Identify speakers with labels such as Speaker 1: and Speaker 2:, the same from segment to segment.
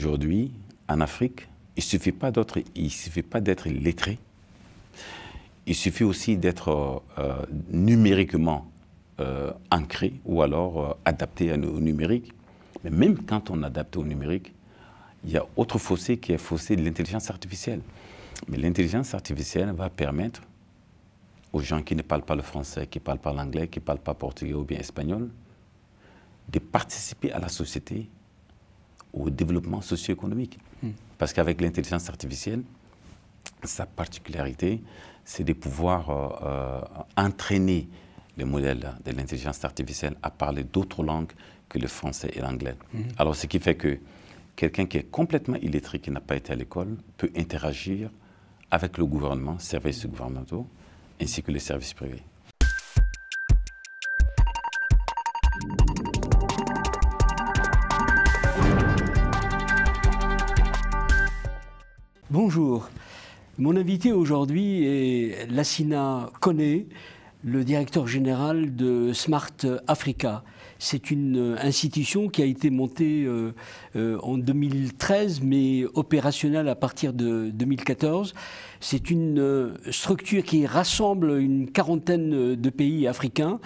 Speaker 1: aujourd'hui, en Afrique, il ne suffit pas d'être lettré, il suffit aussi d'être numériquement ancré ou alors adapté au numérique. Mais même quand on adapte au numérique, il y a autre fossé qui est le fossé de l'intelligence artificielle. Mais l'intelligence artificielle va permettre aux gens qui ne parlent pas le français, qui ne parlent pas l'anglais, qui ne parlent pas portugais ou bien espagnol, de participer à la société, au développement socio-économique. Parce qu'avec l'intelligence artificielle, sa particularité, c'est de pouvoir entraîner les modèles de l'intelligence artificielle à parler d'autres langues que le français et l'anglais. Alors, ce qui fait que quelqu'un qui est complètement illettré, qui n'a pas été à l'école, peut interagir avec le gouvernement, services gouvernementaux, ainsi que les services privés.
Speaker 2: Bonjour. Mon invité aujourd'hui est Lassina Koné, le directeur général de Smart Africa. C'est une institution qui a été montée en 2013, mais opérationnelle à partir de 2014. C'est une structure qui rassemble une quarantaine de pays africains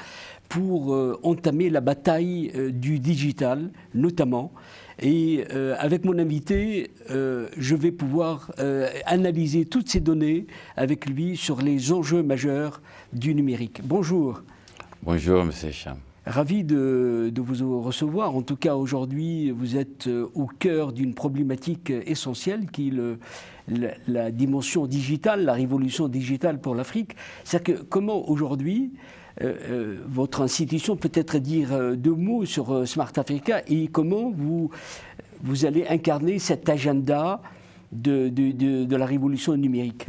Speaker 2: pour entamer la bataille du digital, notamment. Et avec mon invité, je vais pouvoir analyser toutes ces données avec lui sur les enjeux majeurs du numérique. Bonjour.
Speaker 1: Bonjour, M. Cham.
Speaker 2: Ravi de vous recevoir. En tout cas, aujourd'hui, vous êtes au cœur d'une problématique essentielle qui est la dimension digitale, la révolution digitale pour l'Afrique. C'est-à-dire que comment aujourd'hui votre institution peut-être dire deux mots sur Smart Africa et comment vous allez incarner cet agenda de la révolution numérique.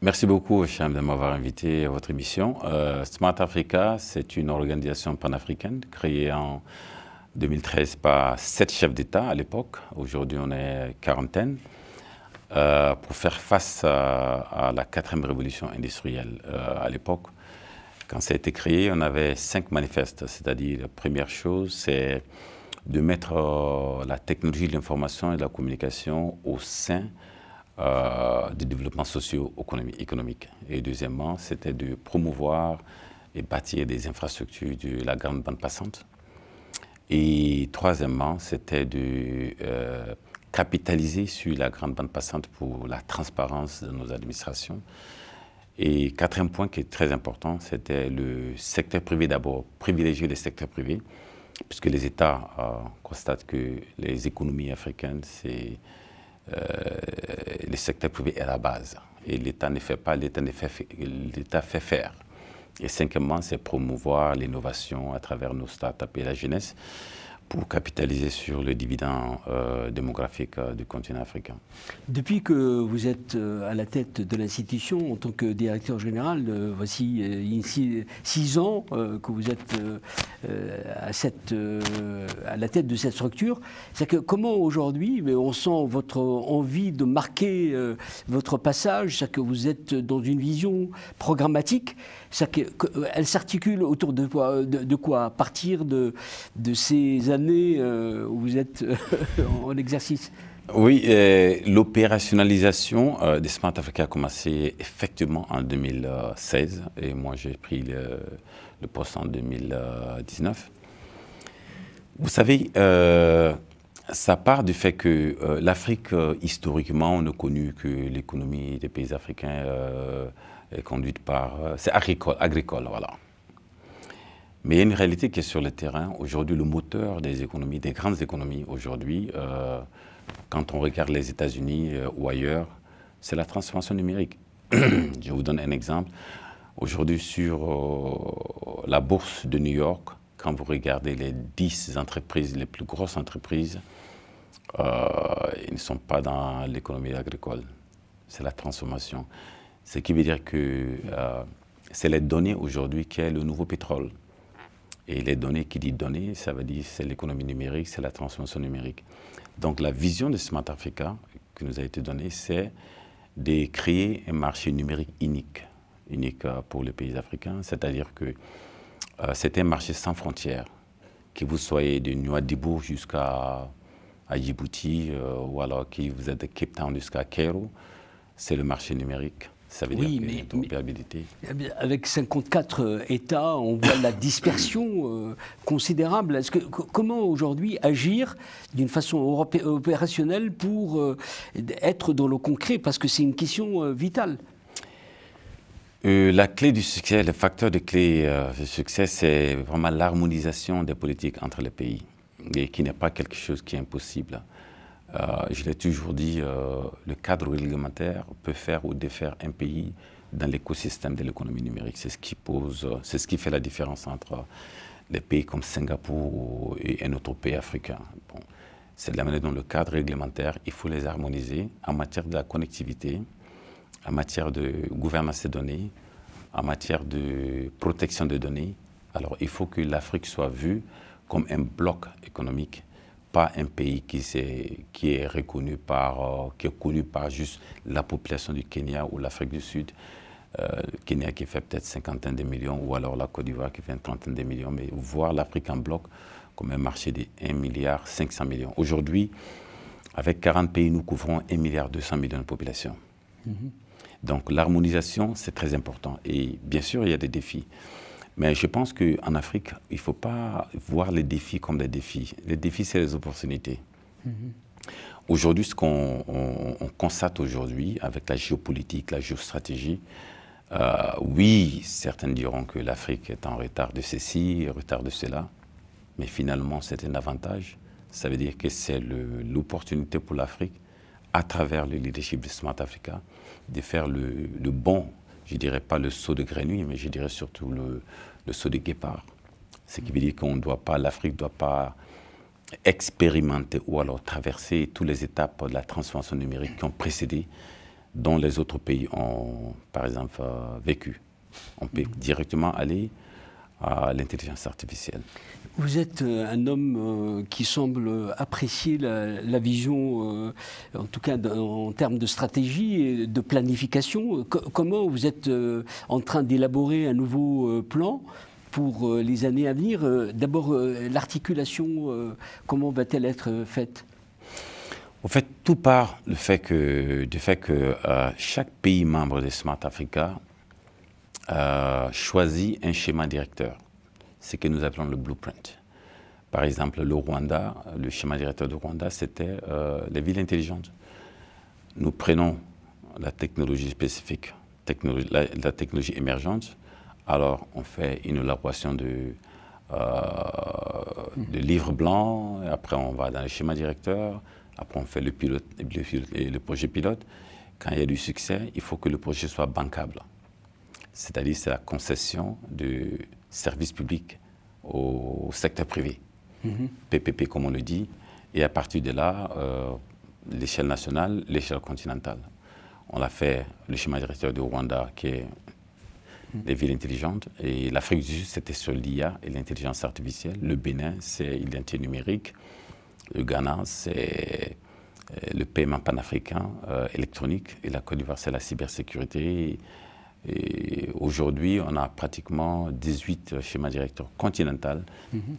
Speaker 1: Merci beaucoup, Cham, de m'avoir invité à votre émission. Smart Africa, c'est une organisation panafricaine créée en 2013 par 7 chefs d'État à l'époque. Aujourd'hui, on est quarantaine. Pour faire face à la 4e révolution industrielle à l'époque. Quand ça a été créé, on avait 5 manifestes. C'est-à-dire, la première chose, c'est de mettre la technologie de l'information et de la communication au sein du développement socio-économique. Et deuxièmement, c'était de promouvoir et bâtir des infrastructures de la grande bande passante. Et troisièmement, c'était de capitaliser sur la grande bande passante pour la transparence de nos administrations. Et quatrième point qui est très important, c'était le secteur privé d'abord, privilégier le secteur privé, puisque les États constatent que les économies africaines, c'est le secteur privé est à la base. Et l'État ne fait pas, l'État fait faire. Et cinquièmement, c'est promouvoir l'innovation à travers nos startups et la jeunesse pour capitaliser sur le dividende démographique du continent africain. Depuis que vous êtes à la tête de l'institution en tant que directeur général, voici 6 ans que vous êtes à la tête de cette structure, c'est que comment aujourd'hui on sent votre envie de marquer votre passage, c'est que vous êtes dans une vision programmatique, elle s'articule autour de quoi à partir de ces années où vous êtes en exercice? Oui, l'opérationnalisation de Smart Africa a commencé effectivement en 2016 et moi j'ai pris le poste en 2019. Vous savez, ça part du fait que l'Afrique, historiquement, on a connu que l'économie des pays africains est conduite par... c'est agricole, voilà. Mais il y a une réalité qui est sur le terrain. Aujourd'hui, le moteur des économies, des grandes économies aujourd'hui, quand on regarde les États-Unis ou ailleurs, c'est la transformation numérique. Je vous donne un exemple. Aujourd'hui, sur la bourse de New York, quand vous regardez les 10 entreprises, les plus grosses entreprises, ils ne sont pas dans l'économie agricole. C'est la transformation. Ce qui veut dire que c'est les données aujourd'hui qui est le nouveau pétrole. Et les données, qui dit données, ça veut dire c'est l'économie numérique, c'est la transformation numérique. Donc la vision de Smart Africa qui nous a été donnée, c'est de créer un marché numérique unique pour les pays africains. C'est-à-dire que c'est un marché sans frontières, que vous soyez de Nouadhibou jusqu'à à Djibouti, ou alors qui vous êtes de Cape Town jusqu'à Cairo, c'est le marché numérique. Ça veut dire qu'il y a une interopérabilité.
Speaker 2: Avec 54 États, on voit la dispersion considérable. Comment aujourd'hui agir d'une façon opérationnelle pour être dans le concret? Parce que c'est une question vitale.
Speaker 1: La clé du succès, le facteur de clé du succès, c'est vraiment l'harmonisation des politiques entre les pays, et qui n'est pas quelque chose qui est impossible. Je l'ai toujours dit, le cadre réglementaire peut faire ou défaire un pays dans l'écosystème de l'économie numérique. C'est ce qui fait la différence entre les pays comme Singapour et un autre pays africain. Bon, c'est de la manière dont le cadre réglementaire, il faut les harmoniser en matière de la connectivité, en matière de gouvernance des données, en matière de protection des données. Alors, il faut que l'Afrique soit vue comme un bloc économique, pas un pays qui est reconnu qui est connu par juste la population du Kenya ou l'Afrique du Sud. Le Kenya qui fait peut-être 50 de millions, ou alors la Côte d'Ivoire qui fait une 30 de millions, mais voir l'Afrique en bloc comme un marché de 1,5 milliard. Aujourd'hui, avec 40 pays, nous couvrons 1,2 milliard de population. Donc l'harmonisation, c'est très important. Et bien sûr, il y a des défis. Mais je pense qu'en Afrique, il ne faut pas voir les défis comme des défis. Les défis, c'est les opportunités. Aujourd'hui, ce qu'on constate aujourd'hui avec la géopolitique, la géostratégie, oui, certains diront que l'Afrique est en retard de ceci, en retard de cela, mais finalement, c'est un avantage. Ça veut dire que c'est l'opportunité pour l'Afrique, à travers le leadership de Smart Africa, de faire le bon, je ne dirais pas le saut de grenouille, mais je dirais surtout le saut de guépard. Ce qui veut dire qu'on ne doit pas, l'Afrique ne doit pas expérimenter ou alors traverser toutes les étapes de la transformation numérique qui ont précédé, dont les autres pays ont, par exemple, vécu. On peut directement aller à l'intelligence artificielle.
Speaker 2: Vous êtes un homme qui semble apprécier la vision, en tout cas en termes de stratégie et de planification. Comment vous êtes en train d'élaborer un nouveau plan pour les années à venir? D'abord, l'articulation, comment va-t-elle être faite?
Speaker 1: En fait, tout part du fait que chaque pays membre de Smart Africa choisit un schéma directeur, ce que nous appelons le blueprint. Par exemple, le Rwanda, le schéma directeur du Rwanda, c'était les villes intelligentes. Nous prenons la technologie spécifique, la technologie émergente, alors on fait une élaboration de livre blanc, après on va dans le schéma directeur, après on fait le projet pilote. Quand il y a du succès, il faut que le projet soit bancable. C'est-à-dire c'est la concession de services publics au secteur privé, PPP comme on le dit, et à partir de là, l'échelle nationale, l'échelle continentale. On a fait le schéma directeur du Rwanda qui est les villes intelligentes, et l'Afrique du Sud c'était sur l'IA et l'intelligence artificielle, le Bénin c'est l'identité numérique, le Ghana c'est le paiement panafricain électronique, et la Côte d'Ivoire c'est la cybersécurité. Et aujourd'hui, on a pratiquement 18 schémas directeurs continentaux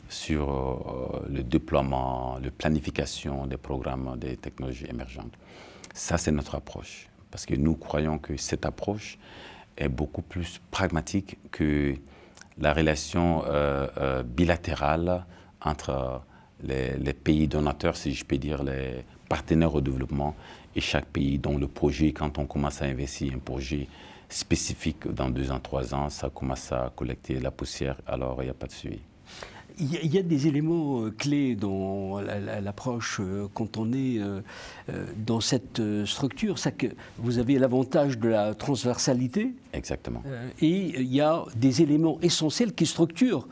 Speaker 1: sur le déploiement, la planification des programmes des technologies émergentes. Ça, c'est notre approche. Parce que nous croyons que cette approche est beaucoup plus pragmatique que la relation bilatérale entre les pays donateurs, si je peux dire, les partenaires au développement, et chaque pays dont le projet, quand on commence à investir un projet spécifique dans 2 ans, 3 ans, ça commence à collecter la poussière, alors il n'y a pas de suivi.
Speaker 2: Il y a des éléments clés dans l'approche quand on est dans cette structure. C'est que vous avez l'avantage de la transversalité.
Speaker 1: Exactement.
Speaker 2: Et il y a des éléments essentiels qui structurent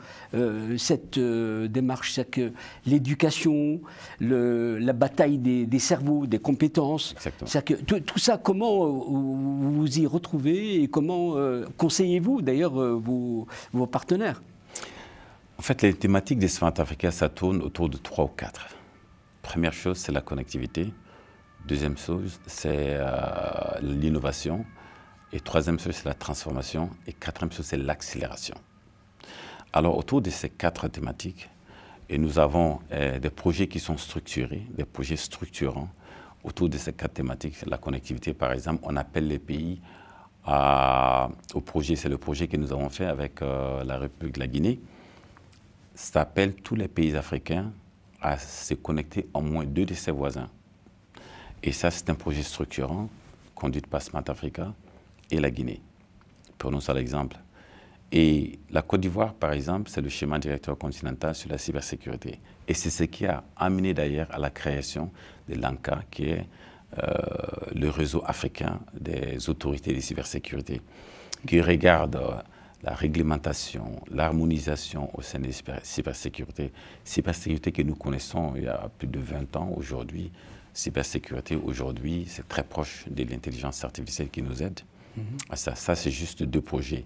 Speaker 2: cette démarche. C'est que l'éducation, la bataille des cerveaux, des compétences. C'est que tout ça, comment vous vous y retrouvez et comment conseillez-vous d'ailleurs vos partenaires?
Speaker 1: En fait, les thématiques des Smart Africa, ça tourne autour de 3 ou 4. Première chose, c'est la connectivité. Deuxième chose, c'est l'innovation. Et troisième chose, c'est la transformation. Et quatrième chose, c'est l'accélération. Alors, autour de ces 4 thématiques, Et nous avons des projets qui sont structurés, des projets structurants autour de ces 4 thématiques. La connectivité, par exemple, on appelle les pays au projet. C'est le projet que nous avons fait avec la République de la Guinée. Ça appelle tous les pays africains à se connecter au moins 2 de ses voisins. Et ça, c'est un projet structurant conduit par Smart Africa et la Guinée. Prenons ça l'exemple. Et la Côte d'Ivoire, par exemple, c'est le schéma directeur continental sur la cybersécurité. Et c'est ce qui a amené d'ailleurs à la création de l'ANCA, qui est le réseau africain des autorités de cybersécurité, qui regarde la réglementation, l'harmonisation au sein de la cybersécurité. Cybersécurité que nous connaissons il y a plus de 20 ans aujourd'hui. Cybersécurité aujourd'hui, c'est très proche de l'intelligence artificielle qui nous aide. Ça c'est juste 2 projets.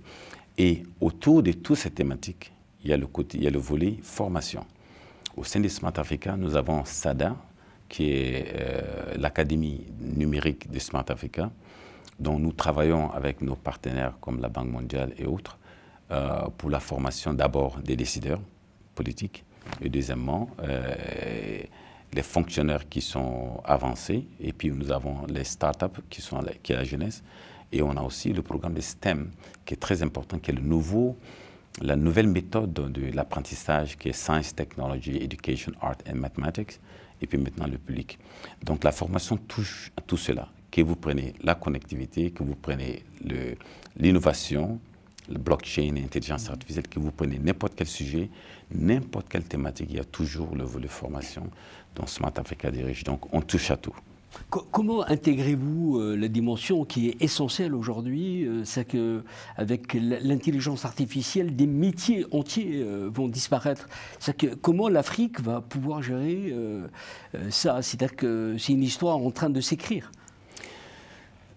Speaker 1: Et autour de toutes ces thématiques, il y a le volet formation. Au sein de Smart Africa, nous avons SADA, qui est l'académie numérique de Smart Africa, dont nous travaillons avec nos partenaires comme la Banque mondiale et autres, pour la formation d'abord des décideurs politiques, et deuxièmement, les fonctionnaires qui sont avancés, et puis nous avons les startups qui est la jeunesse. Et on a aussi le programme de STEM, qui est très important, qui est la nouvelle méthode de l'apprentissage, qui est Science, Technology, Education, Art and Mathematics, et puis maintenant le public. Donc la formation touche à tout cela, que vous prenez la connectivité, que vous prenez l'innovation, le blockchain, l'intelligence artificielle, que vous prenez n'importe quel sujet, n'importe quelle thématique, il y a toujours le volet formation dont Smart Africa dirige. Donc on touche à tout.
Speaker 2: Comment intégrez-vous la dimension qui est essentielle aujourd'hui, c'est qu'avec l'intelligence artificielle, des métiers entiers vont disparaître. Comment l'Afrique va pouvoir gérer ça? C'est-à-dire que c'est une histoire en train de s'écrire.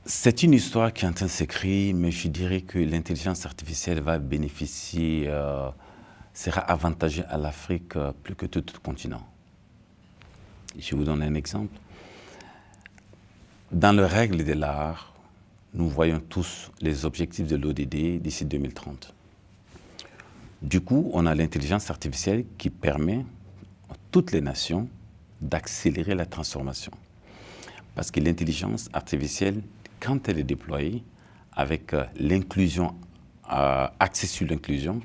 Speaker 1: C'est une histoire qui est en train de s'écrire, mais je dirais que l'intelligence artificielle va bénéficier, sera avantagée à l'Afrique plus que tout autre continent. Je vous donne un exemple. Dans les règles de l'art, nous voyons tous les objectifs de l'ODD d'ici 2030. Du coup, on a l'intelligence artificielle qui permet à toutes les nations d'accélérer la transformation. Parce que l'intelligence artificielle, quand elle est déployée avec l'inclusion, axée sur l'inclusion,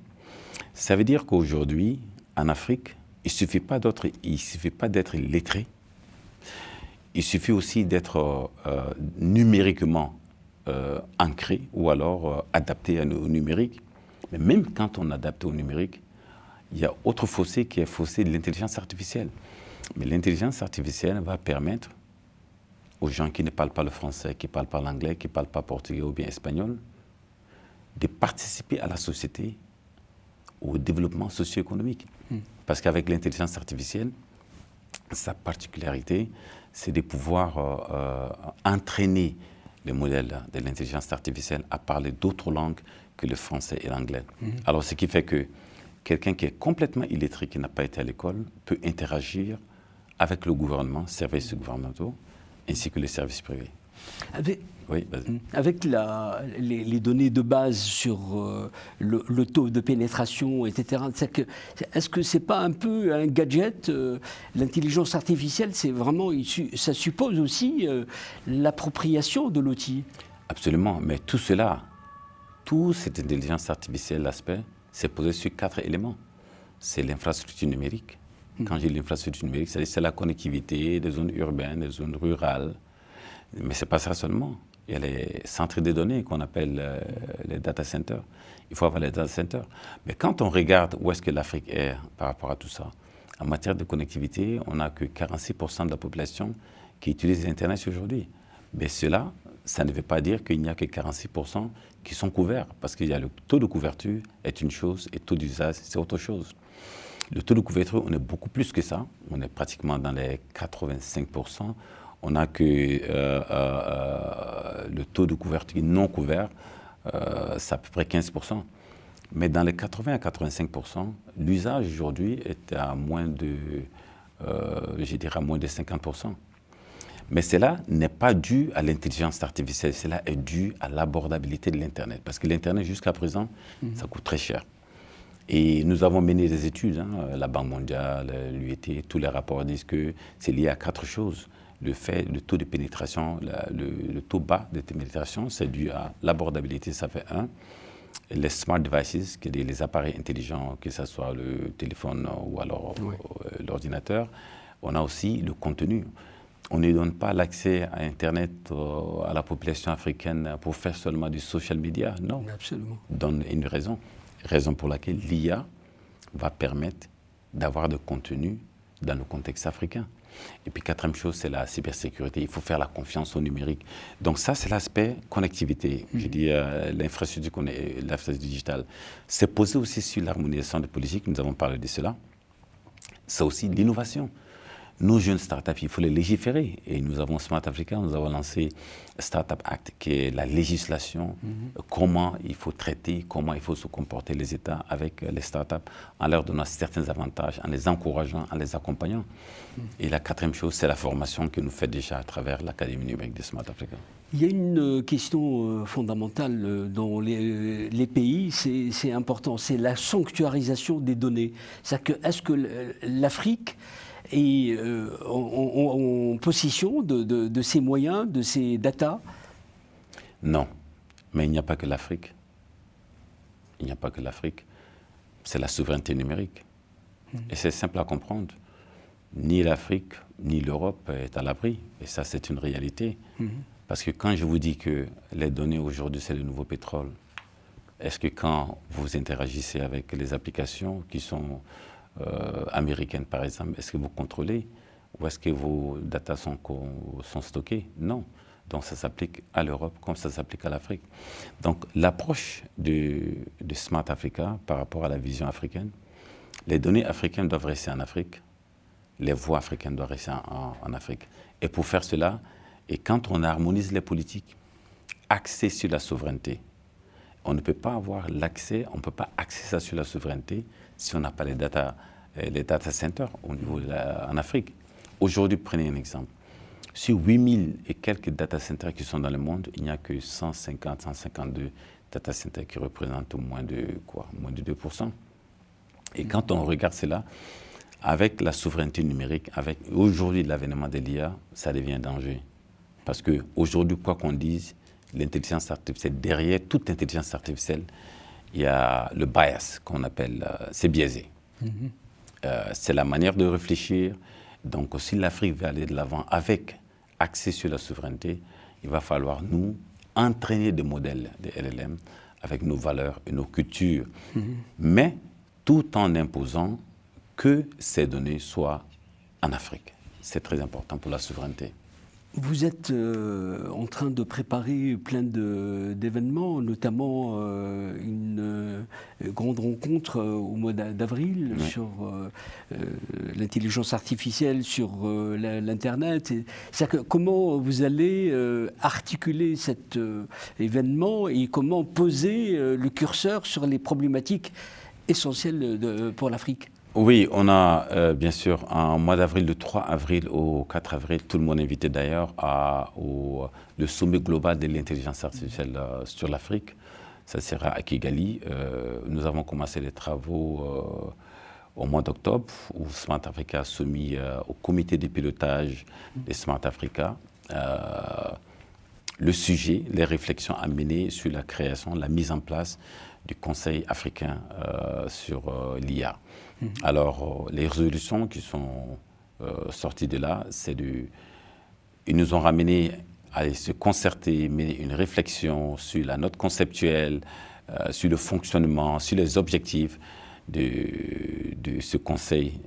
Speaker 1: ça veut dire qu'aujourd'hui, en Afrique, il ne suffit pas d'être lettré. Il suffit aussi d'être numériquement ancré ou alors adapté au numérique. Mais même quand on adapte au numérique, il y a autre fossé qui est le fossé de l'intelligence artificielle. Mais l'intelligence artificielle va permettre aux gens qui ne parlent pas le français, qui ne parlent pas l'anglais, qui ne parlent pas portugais ou bien espagnol, de participer à la société, au développement socio-économique. Parce qu'avec l'intelligence artificielle, sa particularité, c'est de pouvoir entraîner les modèles de l'intelligence artificielle à parler d'autres langues que le français et l'anglais. Alors, ce qui fait que quelqu'un qui est complètement illettré, qui n'a pas été à l'école, peut interagir avec le gouvernement, services gouvernementaux, ainsi que les services privés. Oui,
Speaker 2: avec les données de base sur le taux de pénétration, etc., est-ce que ce n'est pas un peu un gadget? L'intelligence artificielle, c'est vraiment, ça suppose aussi l'appropriation de l'outil.
Speaker 1: Absolument, mais tout cela, toute cette intelligence artificielle, l'aspect, c'est posé sur 4 éléments. C'est l'infrastructure numérique. Quand j'ai l'infrastructure numérique, c'est la connectivité des zones urbaines, des zones rurales. Mais ce n'est pas ça seulement. Il y a les centres de données qu'on appelle les data centers. Il faut avoir les data centers. Mais quand on regarde où est-ce que l'Afrique est par rapport à tout ça, en matière de connectivité, on n'a que 46% de la population qui utilise l'Internet aujourd'hui. Mais cela, ça ne veut pas dire qu'il n'y a que 46% qui sont couverts. Parce qu'il y a le taux de couverture est une chose et le taux d'usage, c'est autre chose. Le taux de couverture, on est beaucoup plus que ça. On est pratiquement dans les 85%. On n'a que le taux de couverture non couvert, c'est à peu près 15%. Mais dans les 80 à 85%, l'usage aujourd'hui est à moins de, je dirais, à moins de 50%. Mais cela n'est pas dû à l'intelligence artificielle, cela est dû à l'abordabilité de l'Internet. Parce que l'Internet, jusqu'à présent, ça coûte très cher. Et nous avons mené des études, hein, la Banque mondiale, l'UET, tous les rapports disent que c'est lié à 4 choses. Le taux de pénétration, le taux bas de pénétration, c'est dû à l'abordabilité, ça fait 1. Les smart devices, les appareils intelligents, que ce soit le téléphone ou alors l'ordinateur. On a aussi le contenu. On ne donne pas l'accès à Internet à la population africaine pour faire seulement du social media, non.
Speaker 2: Absolument.
Speaker 1: On donne une raison pour laquelle l'IA va permettre d'avoir de contenu dans le contexte africain. Et puis, 4e chose, c'est la cybersécurité. Il faut faire la confiance au numérique. Donc ça, c'est l'aspect connectivité. Je dis l'infrastructure digitale. C'est posé aussi sur l'harmonisation des politiques. Nous avons parlé de cela. C'est aussi l'innovation. Nos jeunes startups, il faut les légiférer. Et nous avons Smart Africa, nous avons lancé Startup Act, qui est la législation, comment il faut traiter, comment il faut se comporter les États avec les startups, en leur donnant certains avantages, en les encourageant, en les accompagnant. Et la 4e chose, c'est la formation que nous faisons déjà à travers l'Académie numérique de Smart Africa.
Speaker 2: Il y a une question fondamentale dans les pays, c'est important, c'est la sanctuarisation des données. Est-ce que l'Afrique est en possession de ces moyens, de ces data?
Speaker 1: Non, mais il n'y a pas que l'Afrique. Il n'y a pas que l'Afrique. C'est la souveraineté numérique. Et c'est simple à comprendre. Ni l'Afrique, ni l'Europe est à l'abri. Et ça, c'est une réalité. Parce que quand je vous dis que les données aujourd'hui, c'est le nouveau pétrole, est-ce que quand vous interagissez avec les applications qui sont américaines, par exemple, est-ce que vous contrôlez? Ou est-ce que vos datas sont stockées? Non. Donc ça s'applique à l'Europe comme ça s'applique à l'Afrique. Donc l'approche de Smart Africa par rapport à la vision africaine, les données africaines doivent rester en Afrique, les voix africaines doivent rester en Afrique. Et pour faire cela, et quand on harmonise les politiques axées sur la souveraineté, on ne peut pas avoir l'accès, on ne peut pas axer ça sur la souveraineté si on n'a pas les data centers au niveau en Afrique. Aujourd'hui, prenez un exemple. Sur 8000 et quelques data centers qui sont dans le monde, il n'y a que 150, 152 data centers qui représentent moins de 2%. Et quand on regarde cela, avec la souveraineté numérique, avec aujourd'hui l'avènement de l'IA, ça devient un danger. Parce qu'aujourd'hui, quoi qu'on dise, l'intelligence artificielle, derrière toute intelligence artificielle, il y a le bias qu'on appelle, c'est biaisé. C'est la manière de réfléchir. Donc si l'Afrique veut aller de l'avant avec accès sur la souveraineté, il va falloir nous entraîner des modèles de LLM avec nos valeurs et nos cultures, mais tout en imposant que ces données soient en Afrique. C'est très important pour la souveraineté.
Speaker 2: Vous êtes en train de préparer plein d'événements, notamment une grande rencontre au mois d'avril sur l'intelligence artificielle, sur l'Internet. Comment vous allez articuler cet événement et comment poser le curseur sur les problématiques essentielles pour l'Afrique?
Speaker 1: Oui, on a bien sûr en mois d'avril, du 3 avril au 4 avril, tout le monde est invité d'ailleurs le sommet global de l'intelligence artificielle sur l'Afrique. Ça sera à Kigali. Nous avons commencé les travaux au mois d'octobre où Smart Africa a soumis au comité de pilotage de Smart Africa le sujet, les réflexions à mener sur la création, la mise en place du Conseil africain sur l'IA. Alors, les résolutions qui sont sorties de là, ils nous ont ramené à se concerter, mener une réflexion sur la note conceptuelle, sur le fonctionnement, sur les objectifs de ce Conseil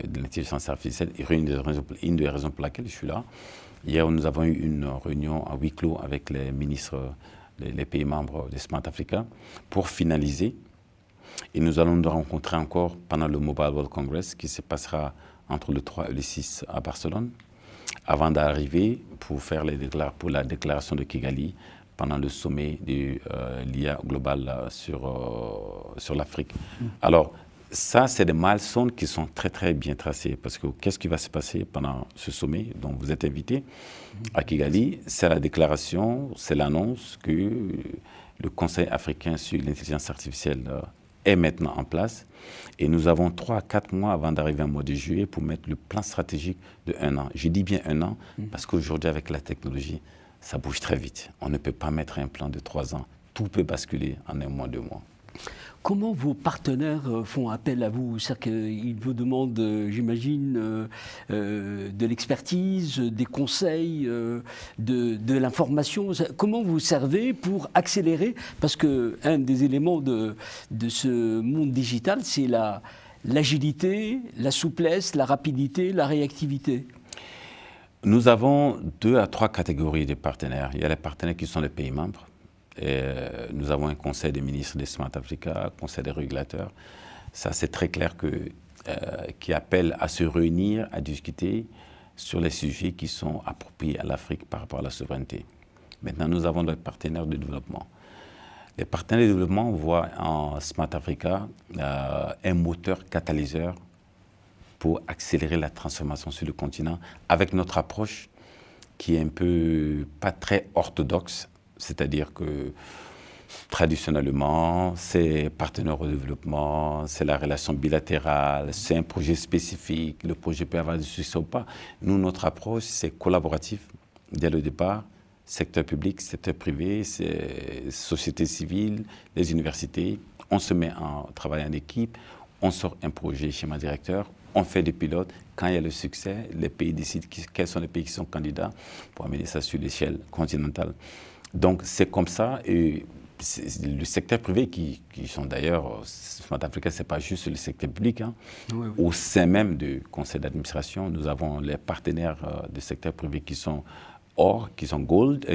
Speaker 1: de l'intelligence artificielle. Et une des raisons pour laquelle je suis là. Hier, nous avons eu une réunion à huis clos avec les ministres, les pays membres de Smart Africa, pour finaliser. Et nous allons nous rencontrer encore pendant le Mobile World Congress qui se passera entre le 3 et le 6 à Barcelone, avant d'arriver pour faire pour la déclaration de Kigali pendant le sommet de l'IA global sur l'Afrique. Alors, ça, c'est des milestones qui sont très, très bien tracés. Parce que qu'est-ce qui va se passer pendant ce sommet dont vous êtes invité à Kigali? C'est la déclaration, c'est l'annonce que le Conseil africain sur l'intelligence artificielle est maintenant en place. Et nous avons 3 à 4 mois avant d'arriver au mois de juillet pour mettre le plan stratégique de 1 an. Je dis bien 1 an parce qu'aujourd'hui, avec la technologie, ça bouge très vite. On ne peut pas mettre un plan de 3 ans. Tout peut basculer en 1 mois, 2 mois.
Speaker 2: Comment vos partenaires font appel à vous? C'est-à-dire qu'ils vous demandent, j'imagine, de l'expertise, des conseils, de l'information. Comment vous servez pour accélérer? Parce qu'un des éléments de ce monde digital, c'est l'agilité, la souplesse, la rapidité, la réactivité.
Speaker 1: Nous avons 2 à 3 catégories de partenaires. Il y a les partenaires qui sont les pays membres. Et nous avons un conseil des ministres de Smart Africa, un conseil des régulateurs. Ça, c'est très clair qui appelle à se réunir, à discuter sur les sujets qui sont appropriés à l'Afrique par rapport à la souveraineté. Maintenant, nous avons des partenaires de développement. Les partenaires de développement voient en Smart Africa un moteur catalyseur pour accélérer la transformation sur le continent avec notre approche qui est un peu pas très orthodoxe. C'est-à-dire que traditionnellement, c'est partenaire au développement, c'est la relation bilatérale, c'est un projet spécifique, le projet peut avoir du succès ou pas. Nous, notre approche, c'est collaboratif dès le départ, secteur public, secteur privé, société civile, les universités. On se met en travail en équipe, on sort un projet schéma directeur, on fait des pilotes. Quand il y a le succès, les pays décident quels sont les pays qui sont candidats pour amener ça sur l'échelle continentale. Donc c'est comme ça, et le secteur privé qui sont d'ailleurs, Smart Africa, ce n'est pas juste le secteur public, hein. Oui, oui. Au sein même du conseil d'administration, nous avons les partenaires du secteur privé qui sont or, qui sont gold,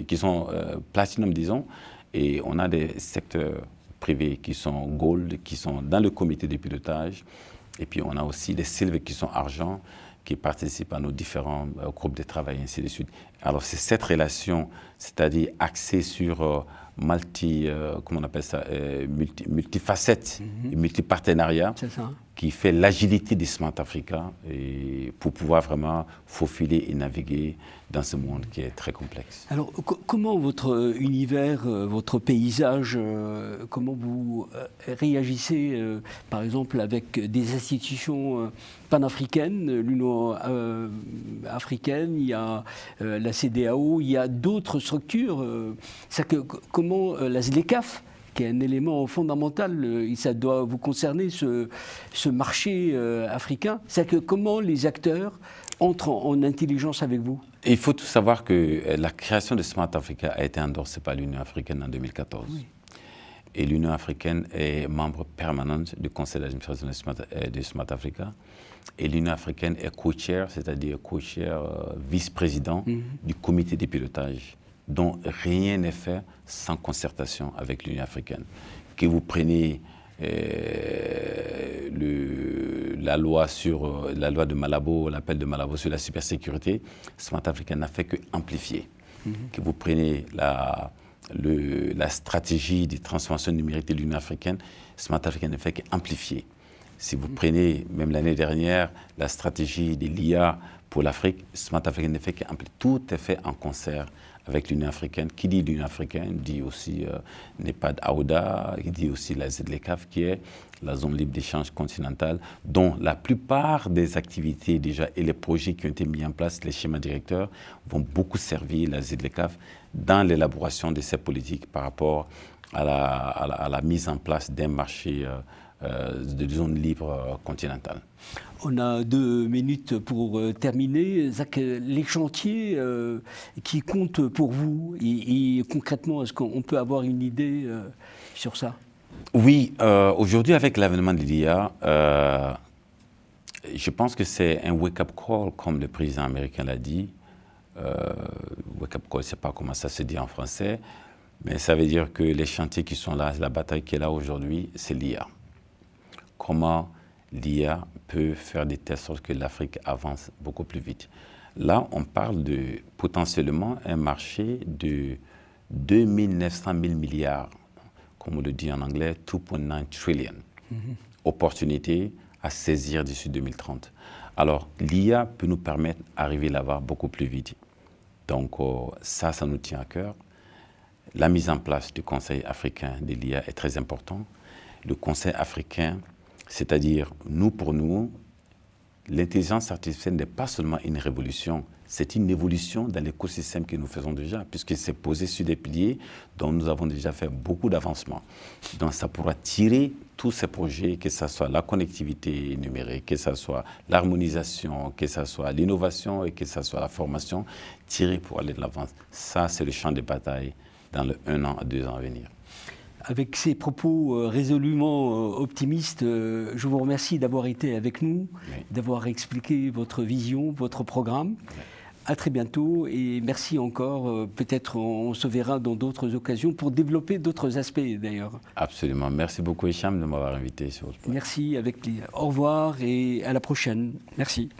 Speaker 1: qui sont platinum, disons, et on a des secteurs privés qui sont gold, qui sont dans le comité de pilotage, et puis on a aussi des silver qui sont argent, qui participent à nos différents groupes de travail, et ainsi de suite. Alors c'est cette relation, c'est-à-dire axée sur comment on appelle ça, multifacettes, multipartenariat, qui fait l'agilité des Smart Africa et pour pouvoir vraiment faufiler et naviguer dans ce monde qui est très complexe.
Speaker 2: Alors comment votre univers, votre paysage, comment vous réagissez par exemple avec des institutions panafricaines, l'Union africaine, il y a la CEDEAO, il y a d'autres structures. Comment la ZLECAf, qui est un élément fondamental, ça doit vous concerner, ce marché africain. C'est-à-dire que comment les acteurs entrent en intelligence avec vous?
Speaker 1: Il faut tout savoir que la création de Smart Africa a été endorsée par l'Union africaine en 2014. Oui. Et l'Union africaine est membre permanent du conseil d'administration de Smart Africa. Et l'Union africaine est co-chair, c'est-à-dire co-chair, vice-président du comité de pilotage, dont rien n'est fait sans concertation avec l'Union africaine. Que vous preniez la loi de Malabo, l'appel de Malabo sur la cybersécurité, Smart Africa n'a fait que amplifier. Que vous preniez la stratégie de transformation numérique de l'Union africaine, Smart Africa n'a fait qu'amplifier. Si vous prenez, même l'année dernière, la stratégie de l'IA pour l'Afrique, Smart Africa n'a fait qu'amplifier. Tout est fait en concert avec l'Union africaine. Qui dit l'Union africaine dit aussi NEPAD Aouda, qui dit aussi la ZLECAf, qui est la zone libre d'échange continentale, dont la plupart des activités déjà et les projets qui ont été mis en place, les schémas directeurs, vont beaucoup servir la ZLECAf dans l'élaboration de ces politiques par rapport à la mise en place d'un marché de zone libre continentale.
Speaker 2: On a 2 minutes pour terminer. Zach, les chantiers qui comptent pour vous, et concrètement, est-ce qu'on peut avoir une idée sur ça?
Speaker 1: Oui, aujourd'hui, avec l'avènement de l'IA, je pense que c'est un wake-up call, comme le président américain l'a dit. Wake-up call, je ne sais pas comment ça se dit en français, mais ça veut dire que les chantiers qui sont là, la bataille qui est là aujourd'hui, c'est l'IA. Comment l'IA peut faire de telle sorte que l'Afrique avance beaucoup plus vite. Là, on parle de potentiellement un marché de 2 900 000 milliards, comme on le dit en anglais, 2,9 trillion. Opportunité à saisir d'ici 2030. Alors, l'IA peut nous permettre d'arriver là-bas beaucoup plus vite. Donc, ça nous tient à cœur. La mise en place du Conseil africain de l'IA est très importante. le Conseil africain, c'est-à-dire nous pour nous, l'intelligence artificielle n'est pas seulement une révolution, c'est une évolution dans l'écosystème que nous faisons déjà, puisque c'est posé sur des piliers dont nous avons déjà fait beaucoup d'avancements. Donc ça pourra tirer tous ces projets, que ce soit la connectivité numérique, que ce soit l'harmonisation, que ce soit l'innovation et que ce soit la formation, tirer pour aller de l'avant. Ça, c'est le champ de bataille dans le 1 an à 2 ans à venir.
Speaker 2: Avec ces propos résolument optimistes, je vous remercie d'avoir été avec nous, d'avoir expliqué votre vision, votre programme. À très bientôt et merci encore. Peut-être on se verra dans d'autres occasions pour développer d'autres aspects d'ailleurs.
Speaker 1: Absolument. Merci beaucoup Hicham de m'avoir invité sur ce point.
Speaker 2: Merci, avec plaisir. Au revoir et à la prochaine. Merci.